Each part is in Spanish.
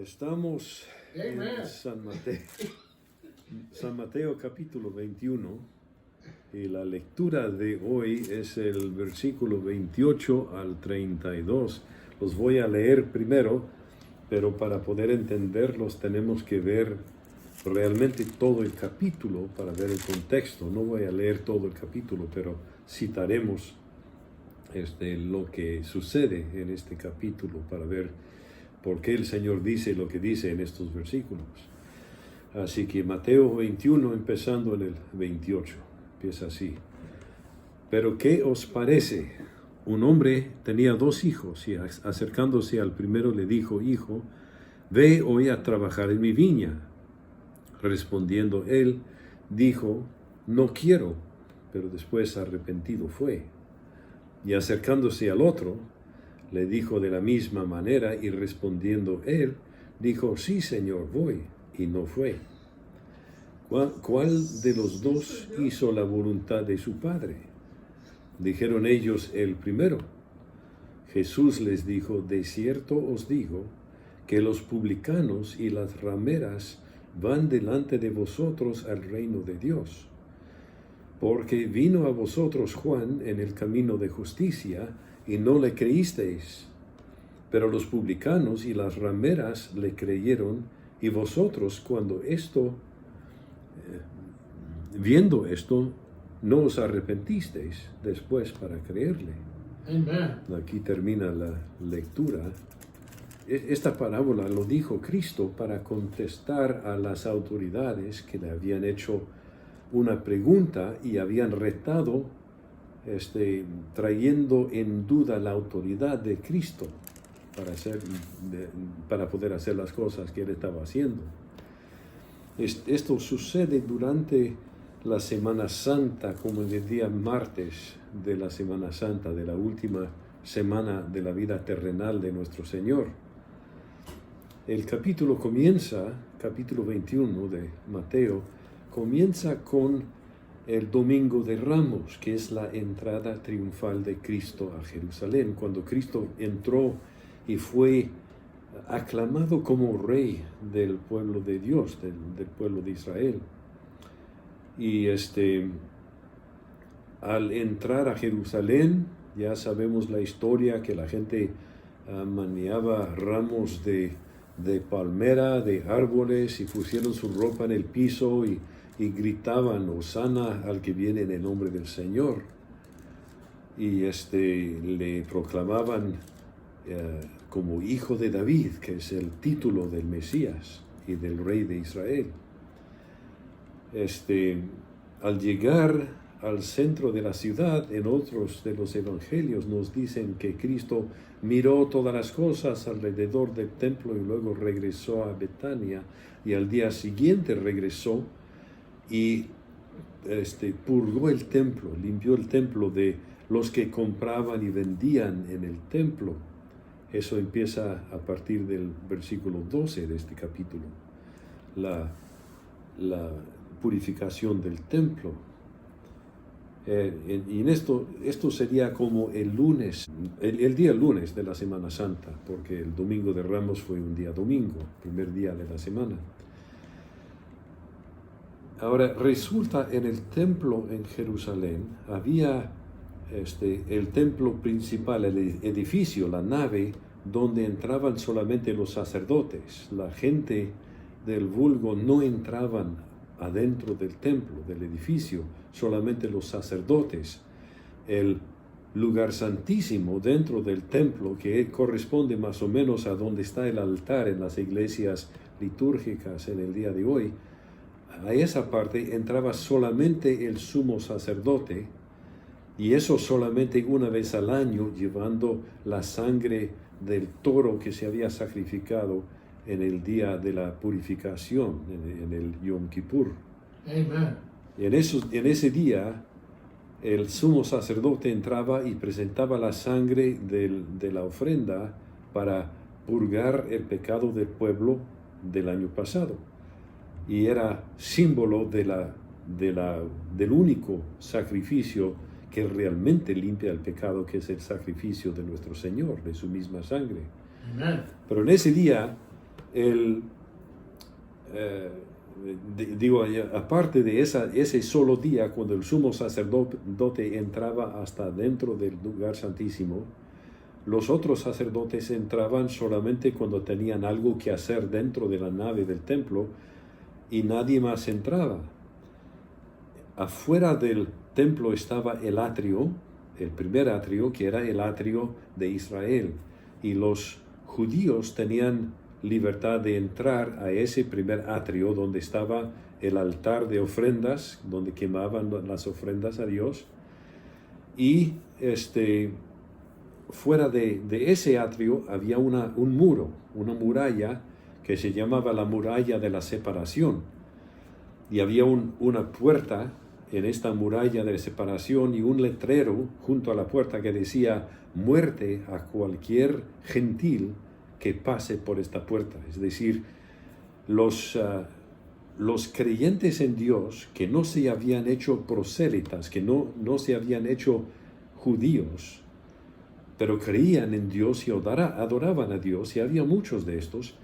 Estamos en San Mateo capítulo 21 y la lectura de hoy es el versículo 28 al 32. Los voy a leer primero, pero para poder entenderlos tenemos que ver realmente todo el capítulo para ver el contexto. No voy a leer todo el capítulo, pero citaremos lo que sucede en este capítulo para ver por qué el Señor dice lo que dice en estos versículos. Así que Mateo 21, empezando en el 28, empieza así. Pero ¿qué os parece? Un hombre tenía 2 hijos y acercándose al primero le dijo: Hijo, ve hoy a trabajar en mi viña. Respondiendo él, dijo: No quiero, pero después arrepentido fue. Y acercándose al otro, le dijo de la misma manera, y respondiendo él, dijo: Sí, Señor, voy, y no fue. ¿Cuál de los 2 hizo la voluntad de su padre? Dijeron ellos: el primero. Jesús les dijo: De cierto os digo, que los publicanos y las rameras van delante de vosotros al reino de Dios. Porque vino a vosotros Juan en el camino de justicia, y no le creísteis. Pero los publicanos y las rameras le creyeron, y vosotros viendo esto, no os arrepentisteis después para creerle. Amen. Aquí termina la lectura. Esta parábola lo dijo Cristo para contestar a las autoridades que le habían hecho una pregunta y habían retado, trayendo en duda la autoridad de Cristo para poder hacer las cosas que él estaba haciendo. Esto sucede durante la Semana Santa, como en el día martes de la Semana Santa, de la última semana de la vida terrenal de nuestro Señor. El capítulo 21 de Mateo, comienza con el Domingo de Ramos, que es la entrada triunfal de Cristo a Jerusalén, cuando Cristo entró y fue aclamado como rey del pueblo de Dios, del pueblo de Israel. Y al entrar a Jerusalén, ya sabemos la historia, que la gente meneaba ramos de palmera, de árboles, y pusieron su ropa en el piso y gritaban: Hosana al que viene en el nombre del Señor. Y le proclamaban como hijo de David, que es el título del Mesías y del rey de Israel. Al llegar al centro de la ciudad, en otros de los evangelios nos dicen que Cristo miró todas las cosas alrededor del templo y luego regresó a Betania, y al día siguiente regresó y purgó el templo, limpió el templo de los que compraban y vendían en el templo. Eso empieza a partir del versículo 12 de este capítulo, la purificación del templo. Y en esto sería como el lunes, el día lunes de la Semana Santa, porque el Domingo de Ramos fue un día domingo, primer día de la semana. Ahora, resulta, en el templo en Jerusalén había el templo principal, el edificio, la nave, donde entraban solamente los sacerdotes. La gente del vulgo no entraban adentro del templo, del edificio, solamente los sacerdotes. El lugar santísimo dentro del templo, que corresponde más o menos a donde está el altar en las iglesias litúrgicas en el día de hoy, a esa parte entraba solamente el sumo sacerdote, y eso solamente una vez al año, llevando la sangre del toro que se había sacrificado en el día de la purificación, en el Yom Kippur. Amen. Y en ese día, el sumo sacerdote entraba y presentaba la sangre de la ofrenda para purgar el pecado del pueblo del año pasado. Y era símbolo del único sacrificio que realmente limpia el pecado, que es el sacrificio de nuestro Señor, de su misma sangre. Amen. Pero en ese día, aparte de ese solo día, cuando el sumo sacerdote entraba hasta dentro del lugar santísimo, los otros sacerdotes entraban solamente cuando tenían algo que hacer dentro de la nave del templo y nadie más entraba. Afuera del templo estaba el atrio, el primer atrio, que era el atrio de Israel, y los judíos tenían libertad de entrar a ese primer atrio donde estaba el altar de ofrendas, donde quemaban las ofrendas a Dios, y fuera de ese atrio había un muro, una muralla que se llamaba la muralla de la separación, y había una puerta en esta muralla de separación y un letrero junto a la puerta que decía: muerte a cualquier gentil que pase por esta puerta. Es decir, los creyentes en Dios que no se habían hecho prosélitas, que no se habían hecho judíos, pero creían en Dios y adoraban a Dios, y había muchos de estos,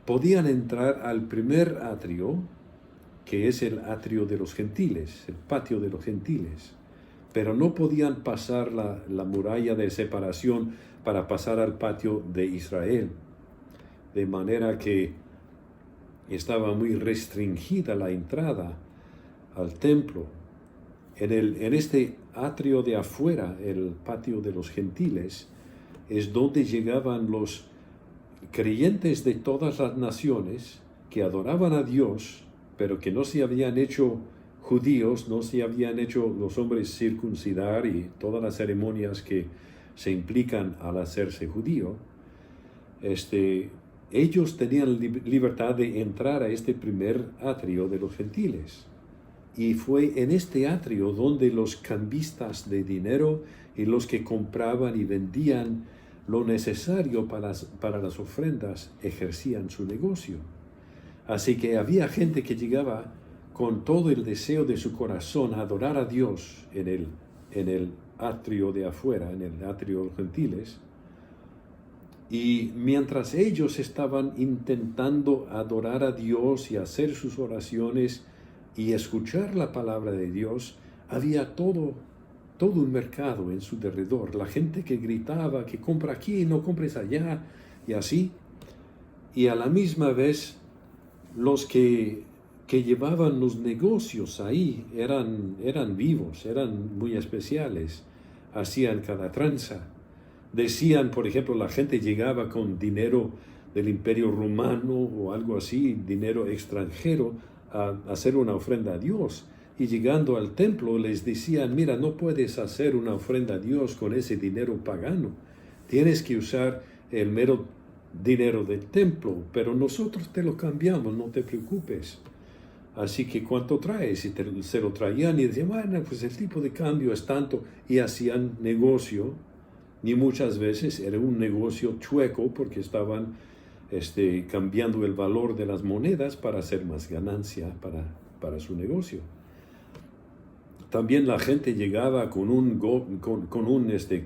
podían entrar al primer atrio, que es el atrio de los gentiles, el patio de los gentiles, pero no podían pasar la muralla de separación para pasar al patio de Israel, de manera que estaba muy restringida la entrada al templo. En este atrio de afuera, el patio de los gentiles, es donde llegaban los creyentes de todas las naciones que adoraban a Dios, pero que no se habían hecho judíos, no se habían hecho los hombres circuncidar y todas las ceremonias que se implican al hacerse judío. Ellos tenían libertad de entrar a este primer atrio de los gentiles. Y fue en este atrio donde los cambistas de dinero y los que compraban y vendían lo necesario para las ofrendas ejercían su negocio. Así que había gente que llegaba con todo el deseo de su corazón a adorar a Dios en el atrio de afuera, en el atrio de los gentiles. Y mientras ellos estaban intentando adorar a Dios y hacer sus oraciones y escuchar la palabra de Dios, había todo un mercado en su derredor. La gente que gritaba que compra aquí, no compres allá, y así. Y a la misma vez, los que llevaban los negocios ahí eran vivos, eran muy especiales, hacían cada tranza. Decían, por ejemplo, la gente llegaba con dinero del Imperio Romano o algo así, dinero extranjero, a hacer una ofrenda a Dios. Y llegando al templo les decían: mira, no puedes hacer una ofrenda a Dios con ese dinero pagano. Tienes que usar el mero dinero del templo, pero nosotros te lo cambiamos, no te preocupes. Así que ¿cuánto traes? Y se lo traían y decían: bueno, pues el tipo de cambio es tanto, y hacían negocio. Y muchas veces era un negocio chueco porque estaban cambiando el valor de las monedas para hacer más ganancia para su negocio. También la gente llegaba con un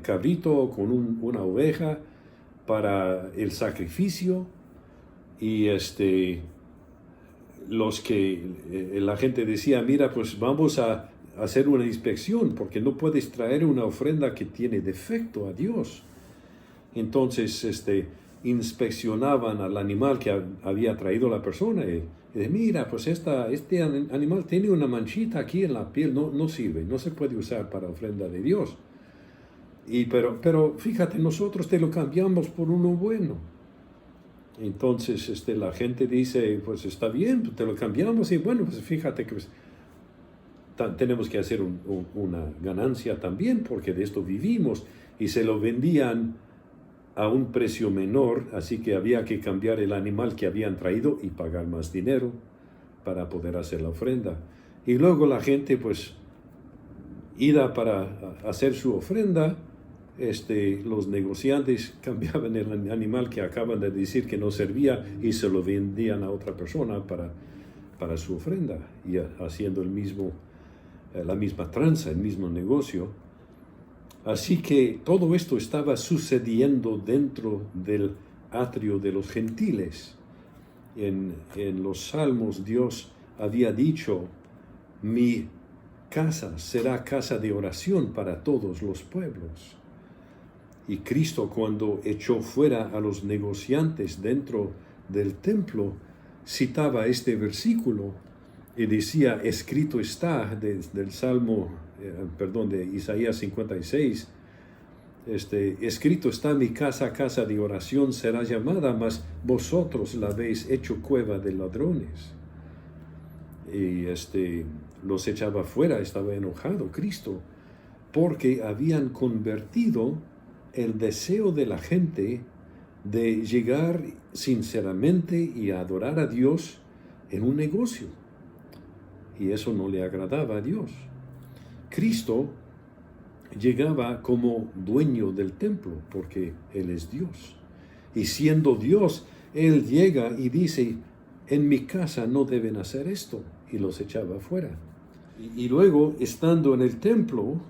cabrito, con una oveja para el sacrificio, y la gente decía: mira, pues vamos a hacer una inspección, porque no puedes traer una ofrenda que tiene defecto a Dios. Entonces inspeccionaban al animal que había traído la persona y mira, pues este animal tiene una manchita aquí en la piel, no sirve, no se puede usar para ofrenda de Dios. Pero fíjate, nosotros te lo cambiamos por uno bueno. Entonces la gente dice: pues está bien, te lo cambiamos, y bueno, pues fíjate que tenemos que hacer una ganancia también, porque de esto vivimos. Y se lo vendían a un precio menor, así que había que cambiar el animal que habían traído y pagar más dinero para poder hacer la ofrenda. Y luego la gente pues ida para hacer su ofrenda, los negociantes cambiaban el animal que acaban de decir que no servía y se lo vendían a otra persona para su ofrenda, y haciendo la misma tranza, el mismo negocio. Así que todo esto estaba sucediendo dentro del atrio de los gentiles. en los Salmos Dios había dicho, mi casa será casa de oración para todos los pueblos. Y Cristo, cuando echó fuera a los negociantes dentro del templo, citaba este versículo y decía, escrito está, del Salmo, de Isaías 56, escrito está, mi casa, casa de oración será llamada, mas vosotros la habéis hecho cueva de ladrones. Y los echaba fuera, estaba enojado Cristo, porque habían convertido el deseo de la gente de llegar sinceramente y adorar a Dios en un negocio. Y eso no le agradaba a Dios. Cristo llegaba como dueño del templo, porque Él es Dios. Y siendo Dios, Él llega y dice, en mi casa no deben hacer esto, y los echaba fuera. Y luego, estando en el templo,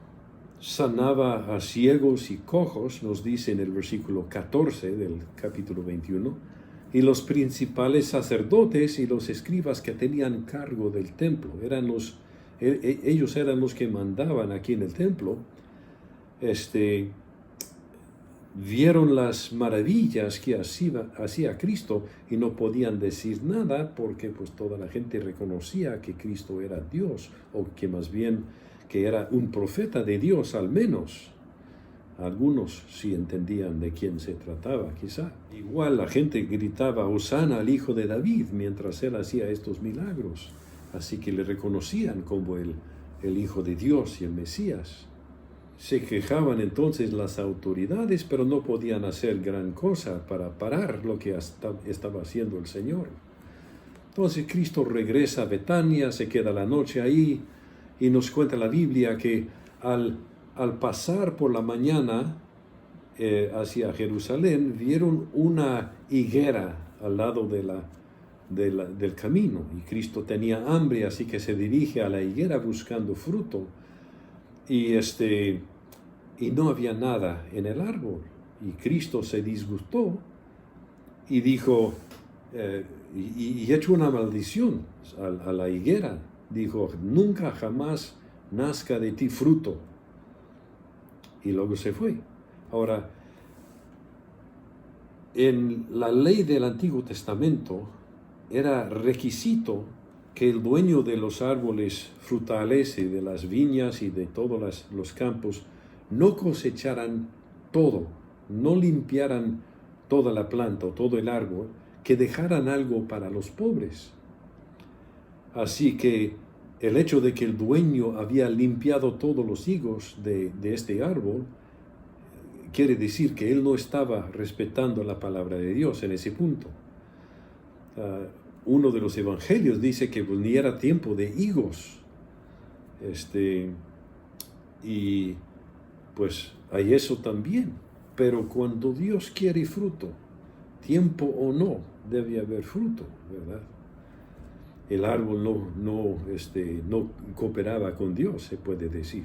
sanaba a ciegos y cojos, nos dice en el versículo 14 del capítulo 21, y los principales sacerdotes y los escribas que tenían cargo del templo, ellos eran los que mandaban aquí en el templo, vieron las maravillas que hacía Cristo y no podían decir nada porque pues toda la gente reconocía que Cristo era Dios, o que más bien que era un profeta de Dios al menos. Algunos sí entendían de quién se trataba, quizá. Igual la gente gritaba, Hosana al Hijo de David, mientras él hacía estos milagros. Así que le reconocían como el Hijo de Dios y el Mesías. Se quejaban entonces las autoridades, pero no podían hacer gran cosa para parar lo que estaba haciendo el Señor. Entonces Cristo regresa a Betania, se queda la noche ahí, y nos cuenta la Biblia que al pasar por la mañana hacia Jerusalén, vieron una higuera al lado del camino, y Cristo tenía hambre, así que se dirige a la higuera buscando fruto, y no había nada en el árbol, y Cristo se disgustó y dijo, y echó una maldición a la higuera, dijo, nunca jamás nazca de ti fruto, y luego se fue. Ahora, en la ley del Antiguo Testamento era requisito que el dueño de los árboles frutales y de las viñas y de todos los campos no cosecharan todo, no limpiaran toda la planta o todo el árbol, que dejaran algo para los pobres. Así que el hecho de que el dueño había limpiado todos los higos de este árbol quiere decir que él no estaba respetando la palabra de Dios en ese punto. Uno de los evangelios dice que pues, ni era tiempo de higos. Y pues hay eso también. Pero cuando Dios quiere fruto, tiempo o no, debe haber fruto, ¿verdad? El árbol no cooperaba con Dios, se puede decir.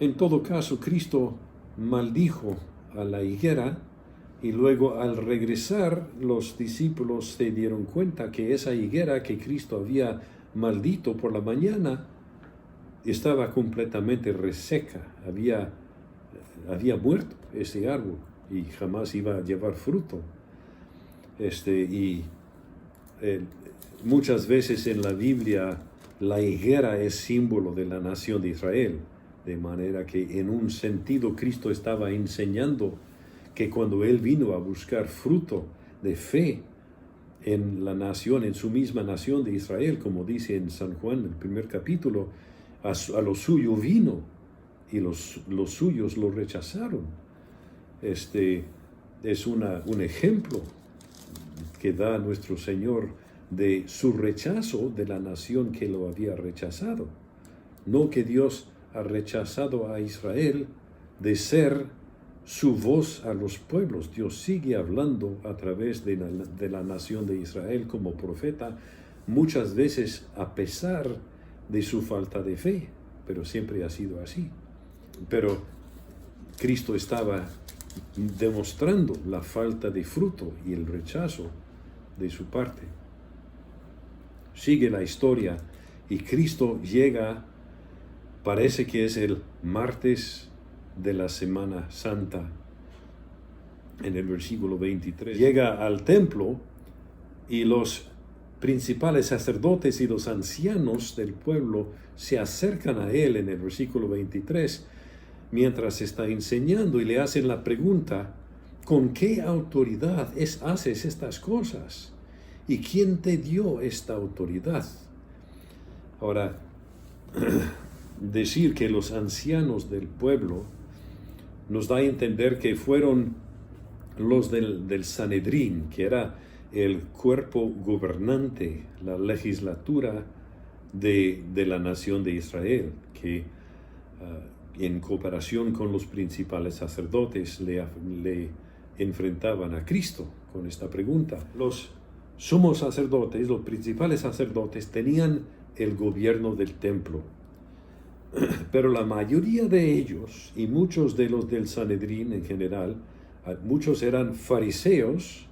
En todo caso, Cristo maldijo a la higuera, y luego al regresar los discípulos se dieron cuenta que esa higuera que Cristo había maldito por la mañana estaba completamente reseca, había muerto ese árbol y jamás iba a llevar fruto. Muchas veces en la Biblia la higuera es símbolo de la nación de Israel, de manera que en un sentido Cristo estaba enseñando que cuando Él vino a buscar fruto de fe en la nación, en su misma nación de Israel, como dice en San Juan, el primer capítulo, a lo suyo vino y los suyos lo rechazaron. Es un ejemplo que da nuestro Señor de su rechazo de la nación que lo había rechazado. No que Dios ha rechazado a Israel de ser su voz a los pueblos. Dios sigue hablando a través de la nación de Israel como profeta, muchas veces a pesar de su falta de fe, pero siempre ha sido así. Pero Cristo estaba demostrando la falta de fruto y el rechazo de su parte. Sigue la historia y Cristo llega, parece que es el martes de la Semana Santa, en el versículo 23. Llega al templo y los principales sacerdotes y los ancianos del pueblo se acercan a él en el versículo 23 mientras está enseñando y le hacen la pregunta: ¿con qué autoridad haces estas cosas? ¿Y quién te dio esta autoridad? Ahora, decir que los ancianos del pueblo nos da a entender que fueron los del Sanedrín, que era el cuerpo gobernante, la legislatura de la nación de Israel, que en cooperación con los principales sacerdotes le enfrentaban a Cristo con esta pregunta. Los sumos sacerdotes, los principales sacerdotes, tenían el gobierno del templo, pero la mayoría de ellos, y muchos de los del Sanedrín en general, muchos eran fariseos,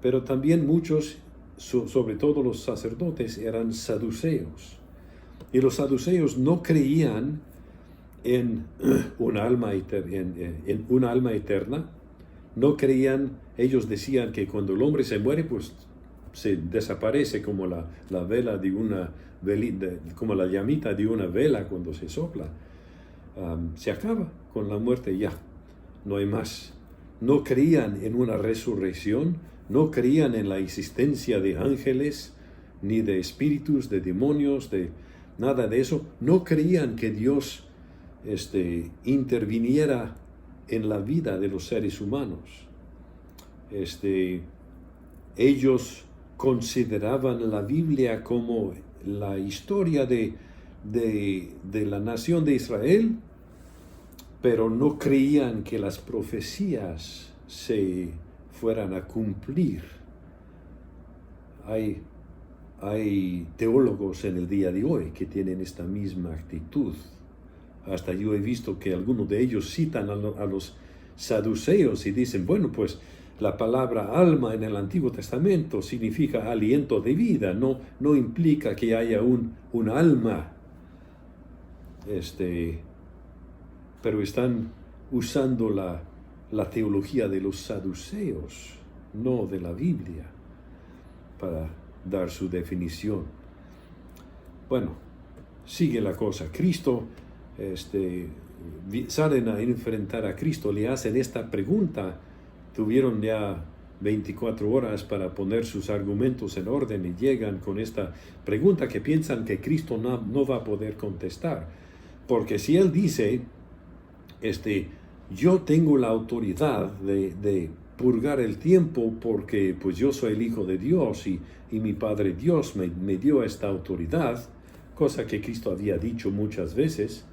pero también muchos, sobre todo los sacerdotes, eran saduceos. Y los saduceos no creían en un alma eterna, no creían, ellos decían que cuando el hombre se muere, pues se desaparece como la vela de una como la llamita de una vela cuando se sopla. Se acaba con la muerte, ya, no hay más. No creían en una resurrección, no creían en la existencia de ángeles, ni de espíritus, de demonios, de nada de eso. No creían que Dios interviniera en la vida de los seres humanos. Ellos consideraban la Biblia como la historia de la nación de Israel, pero no creían que las profecías se fueran a cumplir. Hay teólogos en el día de hoy que tienen esta misma actitud. Hasta yo he visto que algunos de ellos citan a los saduceos y dicen, bueno, pues la palabra alma en el Antiguo Testamento significa aliento de vida, no implica que haya un alma. Pero están usando la teología de los saduceos, no de la Biblia, para dar su definición. Bueno, sigue la cosa. Cristo, salen a enfrentar a Cristo, le hacen esta pregunta. Tuvieron ya 24 horas para poner sus argumentos en orden y llegan con esta pregunta que piensan que Cristo no va a poder contestar. Porque si Él dice, yo tengo la autoridad de purgar el tiempo porque pues yo soy el Hijo de Dios y mi Padre Dios me dio esta autoridad, cosa que Cristo había dicho muchas veces,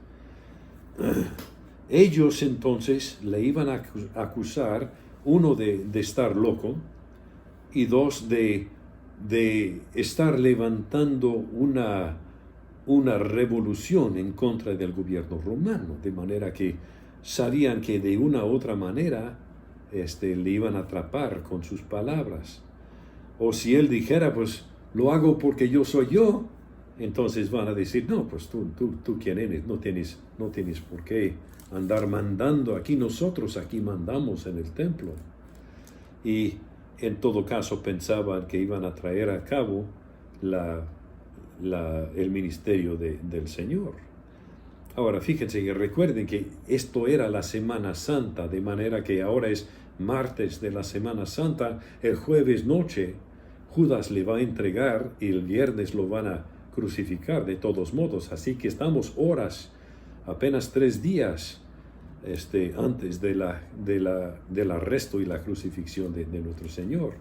ellos entonces le iban a acusar, uno de estar loco y dos de estar levantando una revolución en contra del gobierno romano, de manera que sabían que de una u otra manera le iban a atrapar con sus palabras. O si él dijera, pues lo hago porque yo soy yo, entonces van a decir, no, pues tú quién eres, no tienes por qué andar mandando aquí, nosotros aquí mandamos en el templo. Y en todo caso pensaban que iban a traer a cabo el ministerio del Señor. Ahora fíjense y recuerden que esto era la Semana Santa, de manera que ahora es martes de la Semana Santa, el jueves noche Judas le va a entregar y el viernes lo van a crucificar de todos modos, así que estamos horas, apenas 3 días antes del arresto y la crucifixión de nuestro Señor.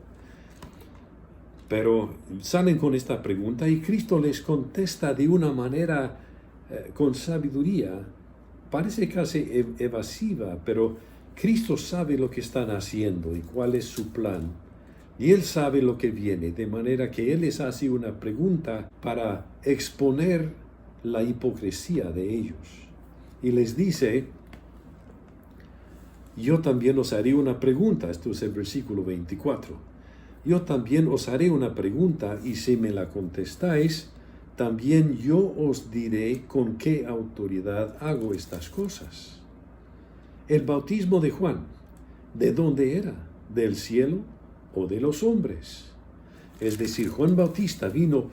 Pero salen con esta pregunta y Cristo les contesta de una manera con sabiduría, parece casi evasiva, pero Cristo sabe lo que están haciendo y cuál es su plan. Y Él sabe lo que viene, de manera que Él les hace una pregunta para exponer la hipocresía de ellos. Y les dice, yo también os haré una pregunta, esto es el versículo 24. yo también os haré una pregunta, y si me la contestáis, también yo os diré con qué autoridad hago estas cosas. El bautismo de Juan, ¿de dónde era? ¿Del cielo o de los hombres? Es decir, Juan Bautista vino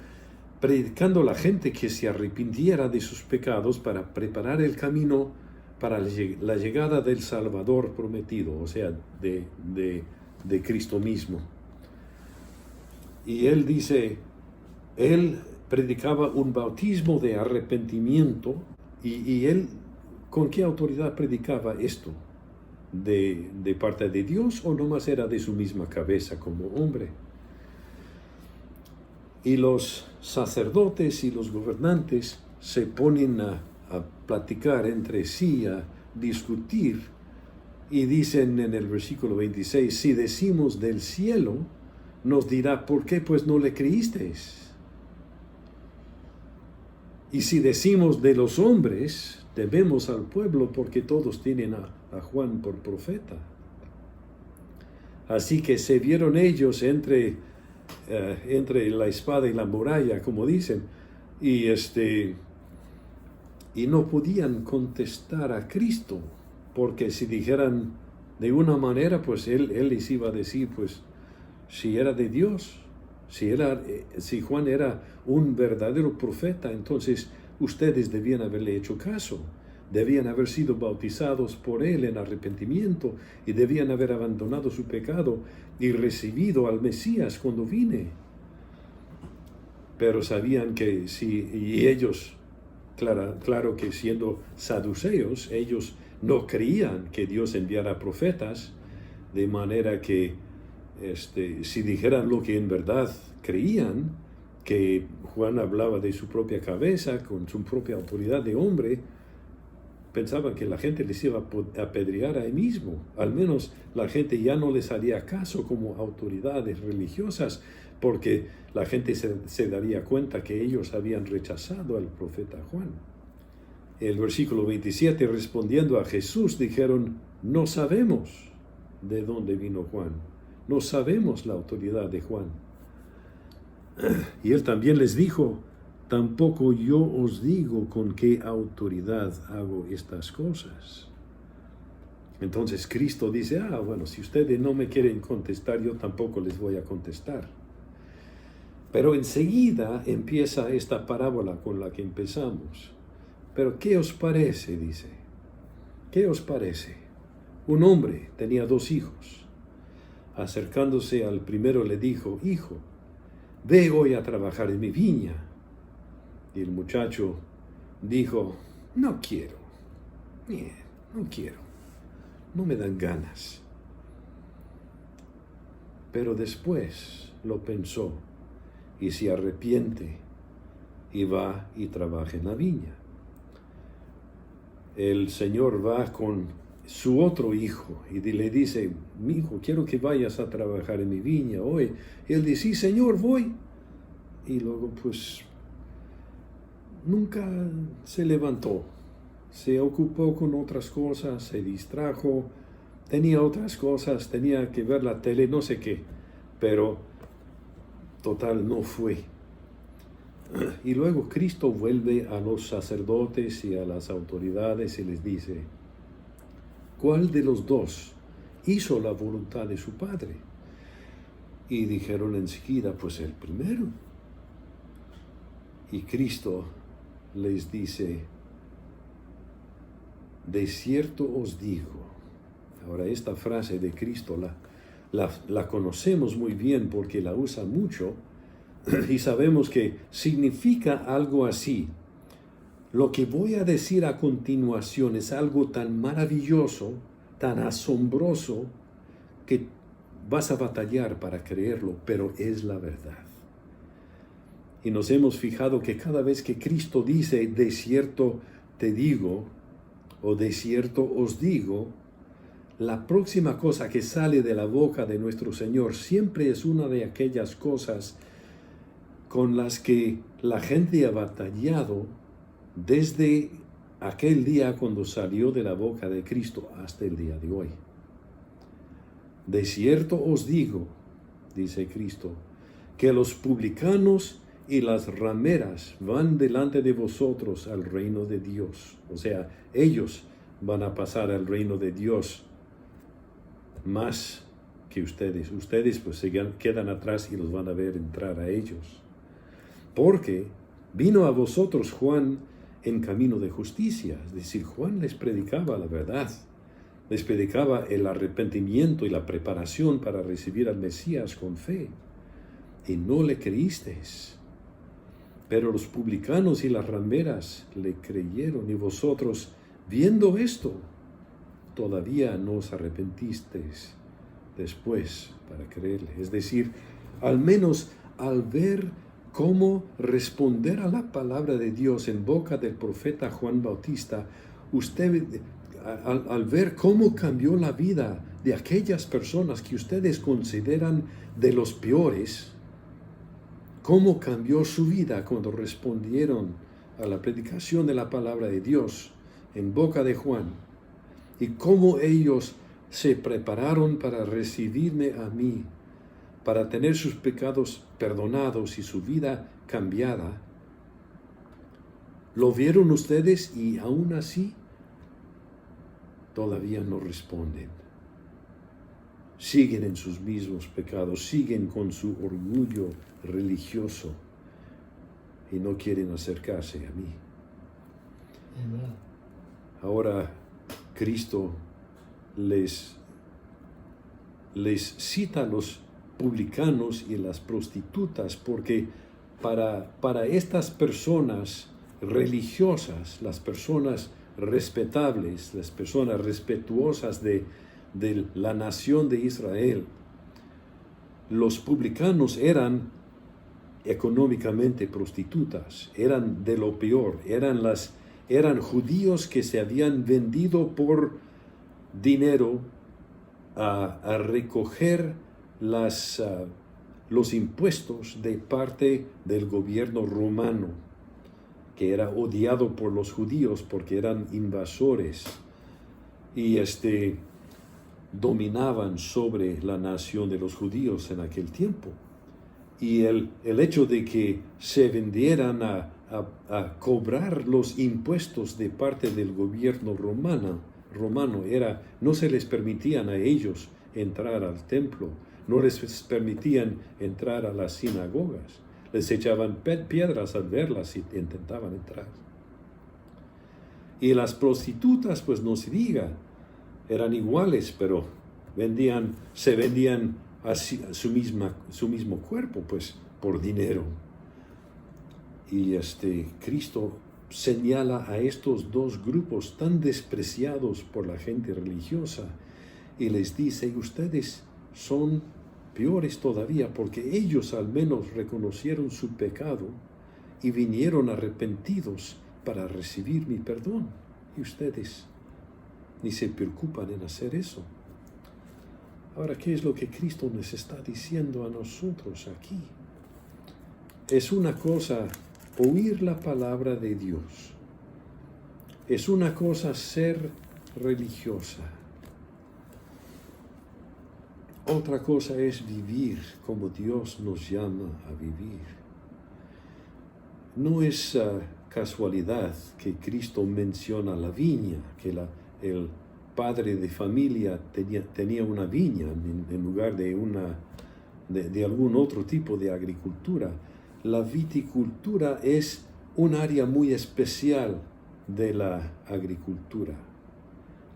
predicando a la gente que se arrepintiera de sus pecados para preparar el camino para la llegada del Salvador prometido, o sea, de Cristo mismo. Y él dice, él predicaba un bautismo de arrepentimiento, y él, ¿con qué autoridad predicaba esto? ¿De parte de Dios o nomás era de su misma cabeza como hombre? Y los sacerdotes y los gobernantes se ponen a platicar entre sí, a discutir, y dicen en el versículo 26, si decimos del cielo, nos dirá, ¿por qué pues no le creísteis? Y si decimos de los hombres, debemos al pueblo porque todos tienen a Juan por profeta. Así que se vieron ellos entre la espada y la muralla, como dicen, y no podían contestar a Cristo, porque si dijeran de una manera, pues él les iba a decir, pues, si era de Dios, si Juan era un verdadero profeta, entonces ustedes debían haberle hecho caso, debían haber sido bautizados por él en arrepentimiento, y debían haber abandonado su pecado y recibido al Mesías cuando vine. Pero sabían que y ellos, claro que siendo saduceos, ellos no creían que Dios enviara profetas, de manera que si dijeran lo que en verdad creían, que Juan hablaba de su propia cabeza, con su propia autoridad de hombre, pensaban que la gente les iba a apedrear ahí mismo. Al menos la gente ya no les haría caso como autoridades religiosas, porque la gente se daría cuenta que ellos habían rechazado al profeta Juan. El versículo 27, respondiendo a Jesús, dijeron, no sabemos de dónde vino Juan, no sabemos la autoridad de Juan. Y él también les dijo, tampoco yo os digo con qué autoridad hago estas cosas. Entonces Cristo dice, bueno, si ustedes no me quieren contestar, yo tampoco les voy a contestar. Pero enseguida empieza esta parábola con la que empezamos. Pero ¿qué os parece? Dice. ¿Qué os parece? Un hombre tenía 2 hijos. Acercándose al primero le dijo, hijo, ve hoy a trabajar en mi viña. Y el muchacho dijo, no quiero, no me dan ganas. Pero después lo pensó y se arrepiente y va y trabaja en la viña. El Señor va con su otro hijo y le dice, mi hijo, quiero que vayas a trabajar en mi viña hoy. Y él dice, sí, Señor, voy. Y luego pues nunca se levantó, se ocupó con otras cosas, se distrajo, tenía otras cosas, tenía que ver la tele, no sé qué, pero total no fue. Y luego Cristo vuelve a los sacerdotes y a las autoridades y les dice, ¿cuál de los 2 hizo la voluntad de su padre? Y dijeron enseguida, pues el primero. Y Cristo les dice, de cierto os digo. Ahora esta frase de Cristo la conocemos muy bien porque la usa mucho y sabemos que significa algo así. Lo que voy a decir a continuación es algo tan maravilloso, tan asombroso, que vas a batallar para creerlo, pero es la verdad. Y nos hemos fijado que cada vez que Cristo dice, de cierto te digo, o de cierto os digo, la próxima cosa que sale de la boca de nuestro Señor siempre es una de aquellas cosas con las que la gente ha batallado desde aquel día cuando salió de la boca de Cristo hasta el día de hoy. De cierto os digo, dice Cristo, que los publicanos y las rameras van delante de vosotros al reino de Dios. O sea, ellos van a pasar al reino de Dios más que ustedes. Ustedes pues quedan atrás y los van a ver entrar a ellos. Porque vino a vosotros Juan en camino de justicia. Es decir, Juan les predicaba la verdad. Les predicaba el arrepentimiento y la preparación para recibir al Mesías con fe. Y no le creísteis. Pero los publicanos y las rameras le creyeron, y vosotros, viendo esto, todavía no os arrepentisteis después para creerle. Es decir, al menos al ver cómo responder a la palabra de Dios en boca del profeta Juan Bautista, usted, al ver cómo cambió la vida de aquellas personas que ustedes consideran de los peores, cómo cambió su vida cuando respondieron a la predicación de la palabra de Dios en boca de Juan, y cómo ellos se prepararon para recibirme a mí, para tener sus pecados perdonados y su vida cambiada. ¿Lo vieron ustedes y aún así todavía no responden? Siguen en sus mismos pecados, siguen con su orgullo religioso y no quieren acercarse a mí. Amen. Ahora Cristo les cita a los publicanos y las prostitutas porque para estas personas religiosas, las personas respetables, las personas respetuosas de la nación de Israel, los publicanos eran económicamente prostitutas, eran de lo peor, eran judíos que se habían vendido por dinero a recoger los impuestos de parte del gobierno romano, que era odiado por los judíos porque eran invasores y dominaban sobre la nación de los judíos en aquel tiempo. Y el hecho de que se vendieran a cobrar los impuestos de parte del gobierno romano no se les permitían a ellos entrar al templo, no les permitían entrar a las sinagogas, les echaban piedras al verlas y intentaban entrar. Y las prostitutas, pues no se diga, eran iguales, pero se vendían a su mismo cuerpo, pues por dinero. Y Cristo señala a estos dos grupos tan despreciados por la gente religiosa y les dice: ustedes son peores todavía, porque ellos al menos reconocieron su pecado y vinieron arrepentidos para recibir mi perdón, y ustedes ni se preocupan en hacer eso. Ahora, ¿qué es lo que Cristo nos está diciendo a nosotros aquí? Es una cosa oír la palabra de Dios. Es una cosa ser religiosa. Otra cosa es vivir como Dios nos llama a vivir. No es casualidad que Cristo menciona la viña, que el padre de familia tenía una viña en lugar de algún otro tipo de agricultura. La viticultura es un área muy especial de la agricultura.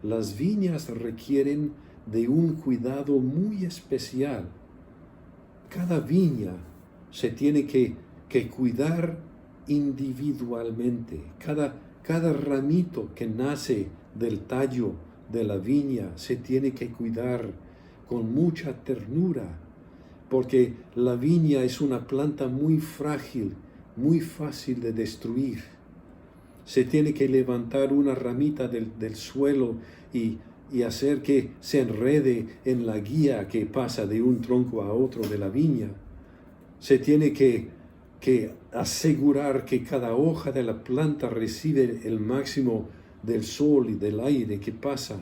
Las viñas requieren de un cuidado muy especial. Cada viña se tiene que cuidar individualmente. Cada ramito que nace del tallo de la viña se tiene que cuidar con mucha ternura, porque la viña es una planta muy frágil, muy fácil de destruir. Se tiene que levantar una ramita del suelo y hacer que se enrede en la guía que pasa de un tronco a otro de la viña. Se tiene que asegurar que cada hoja de la planta recibe el máximo del sol y del aire que pasa,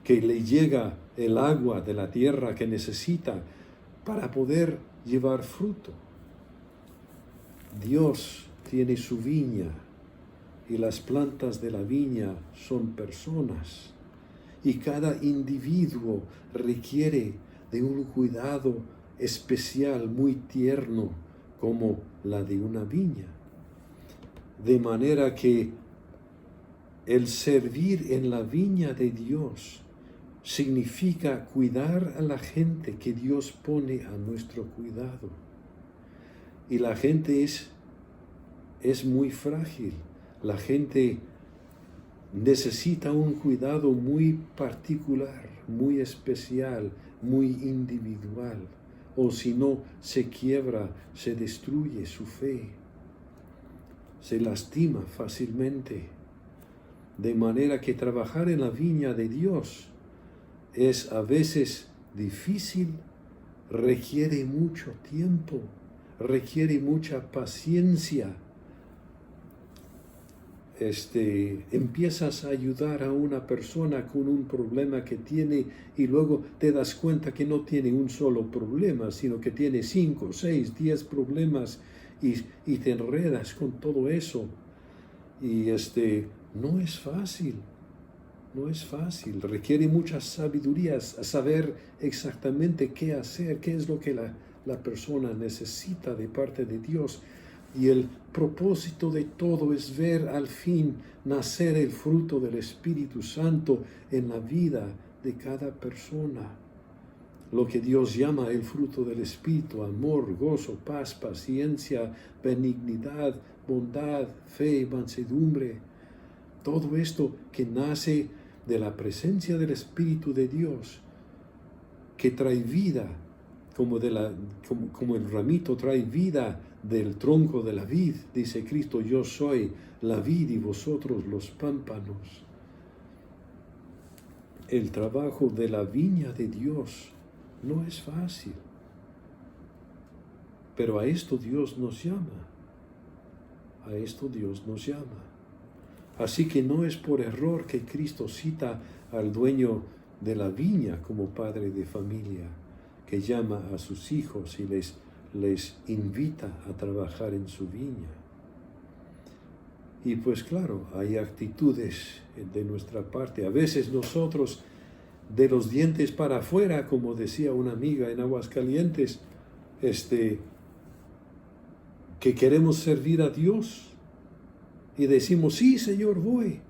que le llega el agua de la tierra que necesita. para poder llevar fruto. Dios tiene su viña y las plantas de la viña son personas. Y cada individuo requiere de un cuidado especial, muy tierno, como la de una viña. De manera que el servir en la viña de Dios significa cuidar a la gente que Dios pone a nuestro cuidado. Y la gente es muy frágil. La gente necesita un cuidado muy particular, muy especial, muy individual. O si no, se quiebra, se destruye su fe, se lastima fácilmente. De manera que trabajar en la viña de Dios es a veces difícil, requiere mucho tiempo, requiere mucha paciencia. Empiezas a ayudar a una persona con un problema que tiene y luego te das cuenta que no tiene un solo problema, sino que tiene 5, 6, 10 problemas y te enredas con todo eso. Y no es fácil, no es fácil, requiere mucha sabiduría saber exactamente qué hacer, qué es lo que la persona necesita de parte de Dios. Y el propósito de todo es ver al fin nacer el fruto del Espíritu Santo en la vida de cada persona. Lo que Dios llama el fruto del Espíritu: amor, gozo, paz, paciencia, benignidad, bondad, fe, mansedumbre. Todo esto que nace de la presencia del Espíritu de Dios, que trae vida, como el ramito trae vida del tronco de la vid, dice Cristo: yo soy la vid y vosotros los pámpanos. El trabajo de la viña de Dios no es fácil, pero a esto Dios nos llama, a esto Dios nos llama. Así que no es por error que Cristo cita al dueño de la viña como padre de familia, que llama a sus hijos y les invita a trabajar en su viña. Y pues claro, hay actitudes de nuestra parte. A veces nosotros, de los dientes para afuera, como decía una amiga en Aguascalientes, que queremos servir a Dios y decimos: sí, Señor, voy.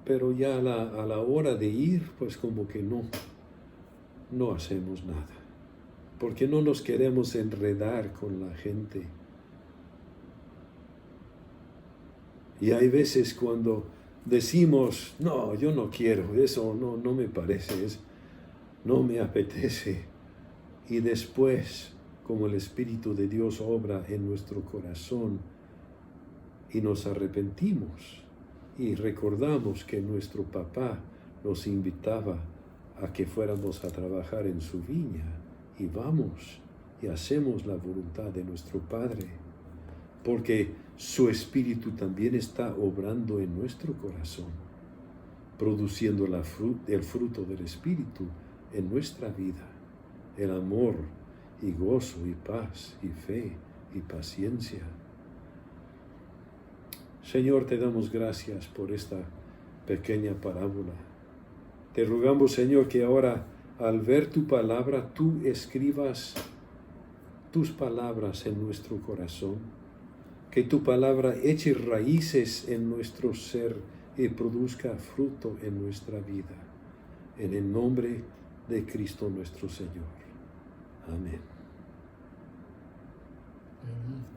Pero ya a la hora de ir, pues como que no hacemos nada, porque no nos queremos enredar con la gente. Y hay veces cuando decimos: no, yo no quiero, eso no me parece, no me apetece. Y después, como el Espíritu de Dios obra en nuestro corazón y nos arrepentimos y recordamos que nuestro papá nos invitaba a que fuéramos a trabajar en su viña, y vamos y hacemos la voluntad de nuestro Padre, porque su Espíritu también está obrando en nuestro corazón, produciendo el fruto del Espíritu en nuestra vida: el amor y gozo y paz y fe y paciencia. Señor, te damos gracias por esta pequeña parábola. Te rogamos, Señor, que ahora, al ver tu palabra, tú escribas tus palabras en nuestro corazón, que tu palabra eche raíces en nuestro ser y produzca fruto en nuestra vida. En el nombre de Cristo nuestro Señor. Amén. Amén.